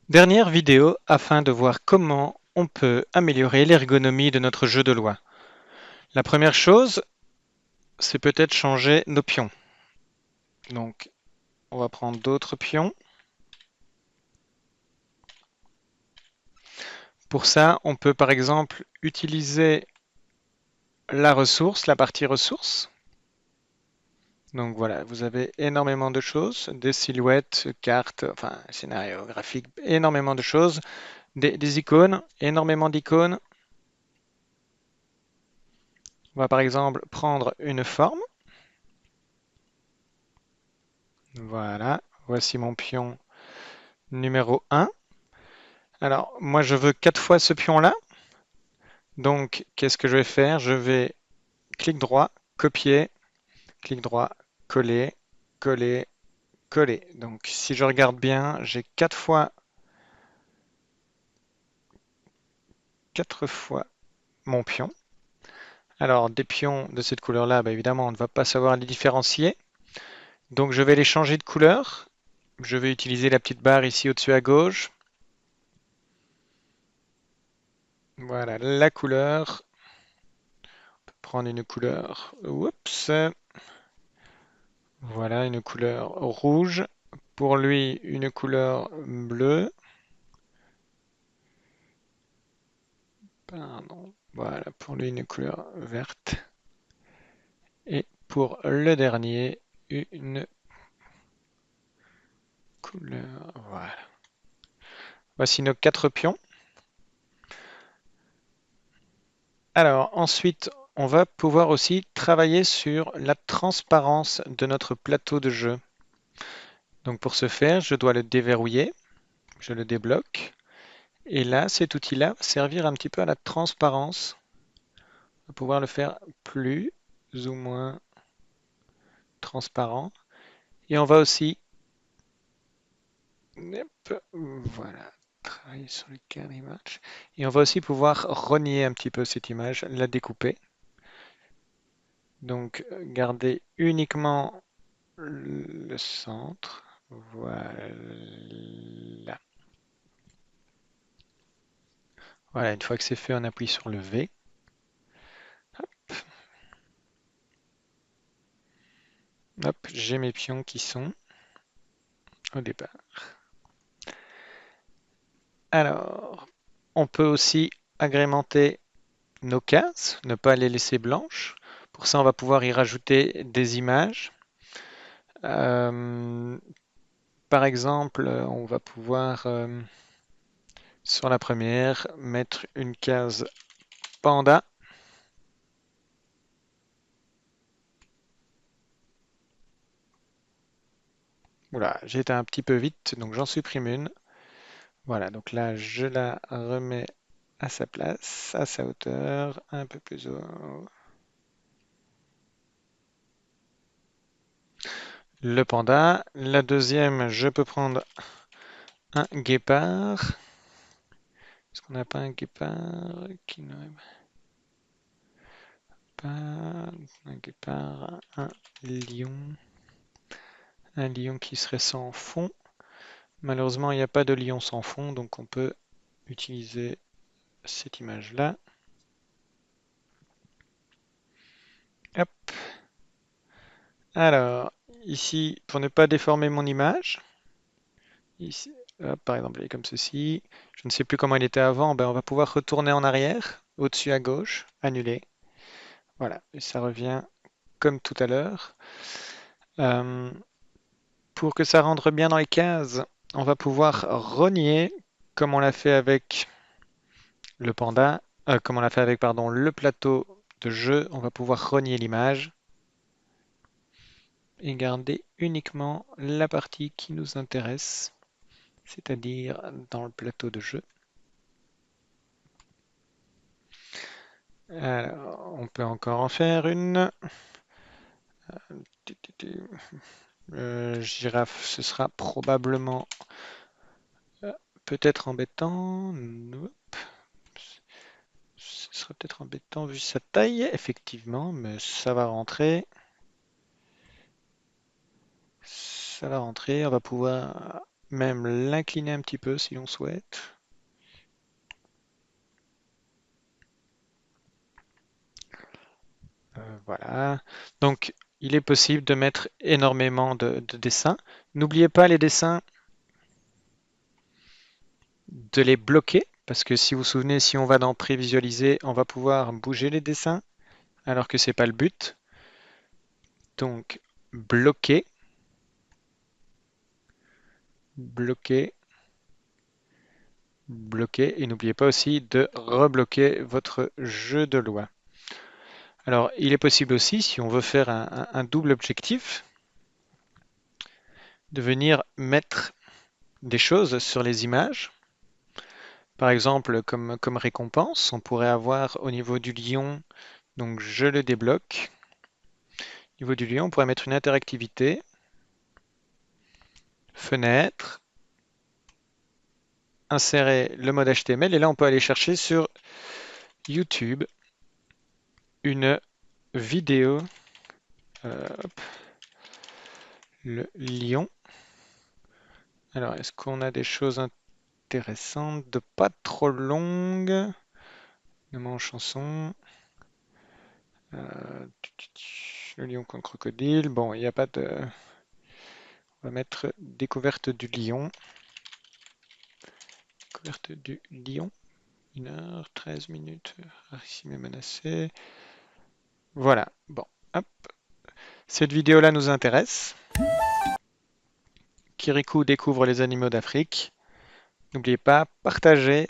Dernière vidéo afin de voir comment on peut améliorer l'ergonomie de notre jeu de loi. La première chose, c'est peut-être changer nos pions. Donc, on va prendre d'autres pions. Pour ça, on peut par exemple utiliser la ressource, la partie ressources. Donc voilà, vous avez énormément de choses, des silhouettes, cartes, enfin scénario graphique, énormément de choses, des icônes, énormément d'icônes. On va par exemple prendre une forme. Voilà, voici mon pion numéro 1. Alors, moi, je veux 4 fois ce pion-là. Donc, qu'est-ce que je vais faire? Je vais clic droit, copier, clic droit, coller, coller, coller. Donc, si je regarde bien, j'ai 4 fois mon pion. Alors, des pions de cette couleur-là, bah, évidemment, on ne va pas savoir les différencier. Donc, je vais les changer de couleur. Je vais utiliser la petite barre ici au-dessus à gauche. Voilà, la couleur. Prendre une couleur. Oups. Voilà, une couleur rouge. Pour lui, une couleur bleue. Pardon. Voilà, pour lui, une couleur verte. Et pour le dernier, une couleur. Voilà. Voici nos 4 pions. Alors, ensuite, on va pouvoir aussi travailler sur la transparence de notre plateau de jeu. Donc, pour ce faire, je dois le déverrouiller. Je le débloque. Et là, cet outil-là va servir un petit peu à la transparence. On va pouvoir le faire plus ou moins transparent. Et on va aussi, hop, voilà, travailler sur le cadre image. Et on va aussi pouvoir renier un petit peu cette image, la découper. Donc, garder uniquement le centre. Voilà. Voilà, une fois que c'est fait, on appuie sur le V. Hop, j'ai mes pions qui sont au départ. Alors, on peut aussi agrémenter nos cases, ne pas les laisser blanches. Pour ça, on va pouvoir y rajouter des images. Euh, Par exemple, on va pouvoir, sur la première, mettre une case panda. Voilà, j'ai été un petit peu vite, donc j'en supprime une. Voilà, donc là, je la remets à sa place, à sa hauteur, un peu plus haut. Le panda. La deuxième, je peux prendre un guépard. Est-ce qu'on n'a pas un guépard qui n'aurait pas un guépard, un lion. Un lion qui serait sans fond. Malheureusement, il n'y a pas de lion sans fond, donc on peut utiliser cette image-là. Hop. Alors, ici, pour ne pas déformer mon image, ici, hop, par exemple, elle est comme ceci. Je ne sais plus comment elle était avant. Ben, on va pouvoir retourner en arrière, au-dessus à gauche, annuler. Voilà, et ça revient comme tout à l'heure. Euh, pour que ça rentre bien dans les cases, on va pouvoir rogner, comme on l'a fait avec le panda, comme on l'a fait avec, pardon, le plateau de jeu. On va pouvoir rogner l'image et garder uniquement la partie qui nous intéresse, c'est-à-dire dans le plateau de jeu. Alors, on peut encore en faire une. Girafe, ce sera probablement peut-être embêtant. Nope. Ce sera peut-être embêtant vu sa taille, effectivement, mais ça va rentrer. Ça va rentrer, on va pouvoir. même l'incliner un petit peu si l'on souhaite. Voilà. Donc, il est possible de mettre énormément de dessins. N'oubliez pas les dessins de les bloquer, parce que si vous vous souvenez, si on va dans prévisualiser, on va pouvoir bouger les dessins, alors que c'est pas le but. Donc, bloquer, bloquer, bloquer, et n'oubliez pas aussi de rebloquer votre jeu de loi. Alors, il est possible aussi, si on veut faire un double objectif, de venir mettre des choses sur les images. Par exemple, comme récompense, on pourrait avoir au niveau du lion, donc je le débloque. Au niveau du lion, on pourrait mettre une interactivité, fenêtre, insérer le mode HTML, et là on peut aller chercher sur YouTube une vidéo, hop, le lion. Alors, est-ce qu'on a des choses intéressantes, de pas trop longues? Nommons en chanson. Le lion contre crocodile. Bon, il n'y a pas de. On va mettre découverte du lion. Découverte du lion. 1h13 minutes. Racine menacé. Voilà. Bon, hop. Cette vidéo-là nous intéresse. Kirikou découvre les animaux d'Afrique. N'oubliez pas, partager,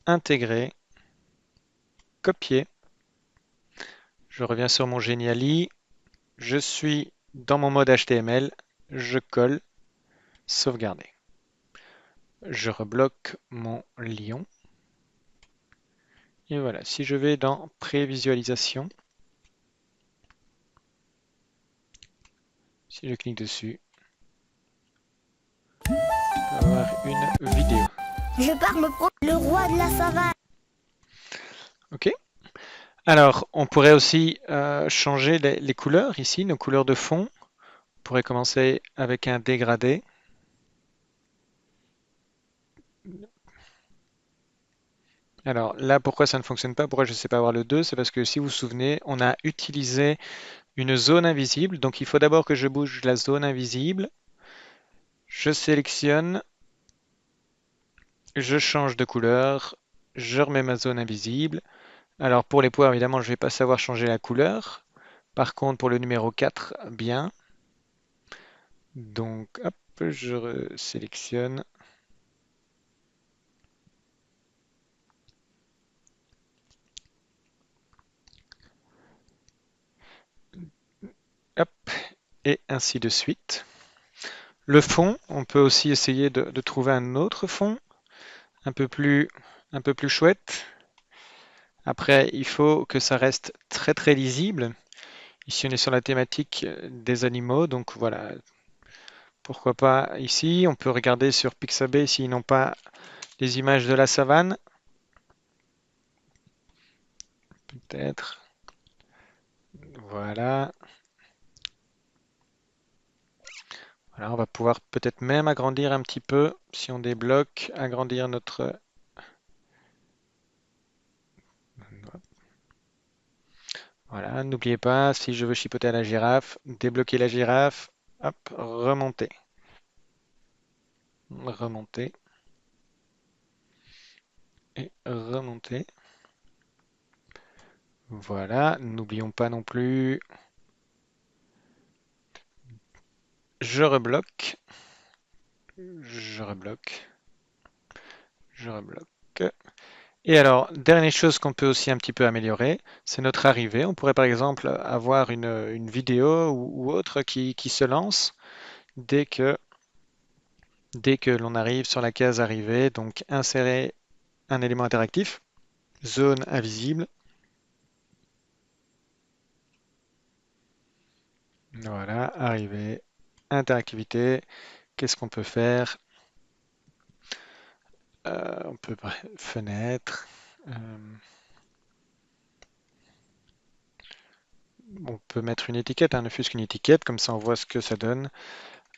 intégrer, copier. Je reviens sur mon Geniali. Je suis dans mon mode HTML. Je colle, sauvegarder. Je rebloque mon lion. Et voilà, si je vais dans prévisualisation, si je clique dessus, on va avoir une vidéo. Je pars me prendre le roi de la savane. Ok. Alors, on pourrait aussi changer les couleurs ici, nos couleurs de fond. On pourrait commencer avec un dégradé. Alors là, pourquoi ça ne fonctionne pas? Pourquoi je ne sais pas avoir le 2? C'est parce que si vous vous souvenez, on a utilisé une zone invisible. Donc il faut d'abord que je bouge la zone invisible. Je sélectionne, je change de couleur, je remets ma zone invisible. Alors pour les poires, évidemment, je ne vais pas savoir changer la couleur. Par contre, pour le numéro 4, bien. Donc, hop, je sélectionne. Hop, et ainsi de suite. Le fond, on peut aussi essayer de trouver un autre fond, un peu plus, un peu plus chouette. Après, il faut que ça reste très très lisible. Ici, on est sur la thématique des animaux, donc voilà. Pourquoi pas ici? On peut regarder sur Pixabay s'ils n'ont pas les images de la savane. Peut-être. Voilà. Voilà, on va pouvoir peut-être même agrandir un petit peu, si on débloque, agrandir notre. Voilà, n'oubliez pas, si je veux chipoter à la girafe, débloquer la girafe, hop, remonter. Remonter. Et remonter. Voilà, n'oublions pas non plus. Je rebloque. Je rebloque. Je rebloque. Et alors, dernière chose qu'on peut aussi un petit peu améliorer, c'est notre arrivée. On pourrait par exemple avoir une vidéo ou autre qui se lance dès que, dès que l'on arrive sur la case arrivée. Donc, insérer un élément interactif, zone invisible. Voilà, arrivée, interactivité. Qu'est-ce qu'on peut faire? On peut, fenêtre. On peut mettre une étiquette, hein, ne fût-ce qu'une étiquette, comme ça on voit ce que ça donne.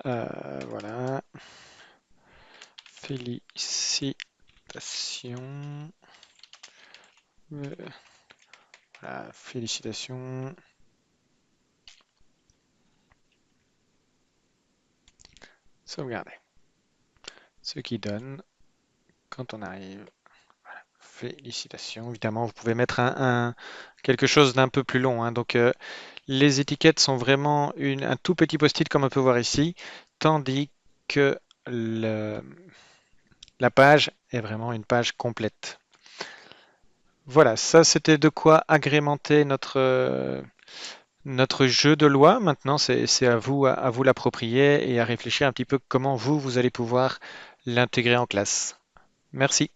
Voilà. Félicitations. Voilà, félicitations. Sauvegarder. Ce qui donne, quand on arrive, félicitations. Évidemment, vous pouvez mettre quelque chose d'un peu plus long, hein. Donc, les étiquettes sont vraiment un tout petit post-it comme on peut voir ici, tandis que la page est vraiment une page complète. Voilà, ça c'était de quoi agrémenter notre jeu de loi. Maintenant, c'est à vous l'approprier et à réfléchir un petit peu comment vous allez pouvoir l'intégrer en classe. Merci.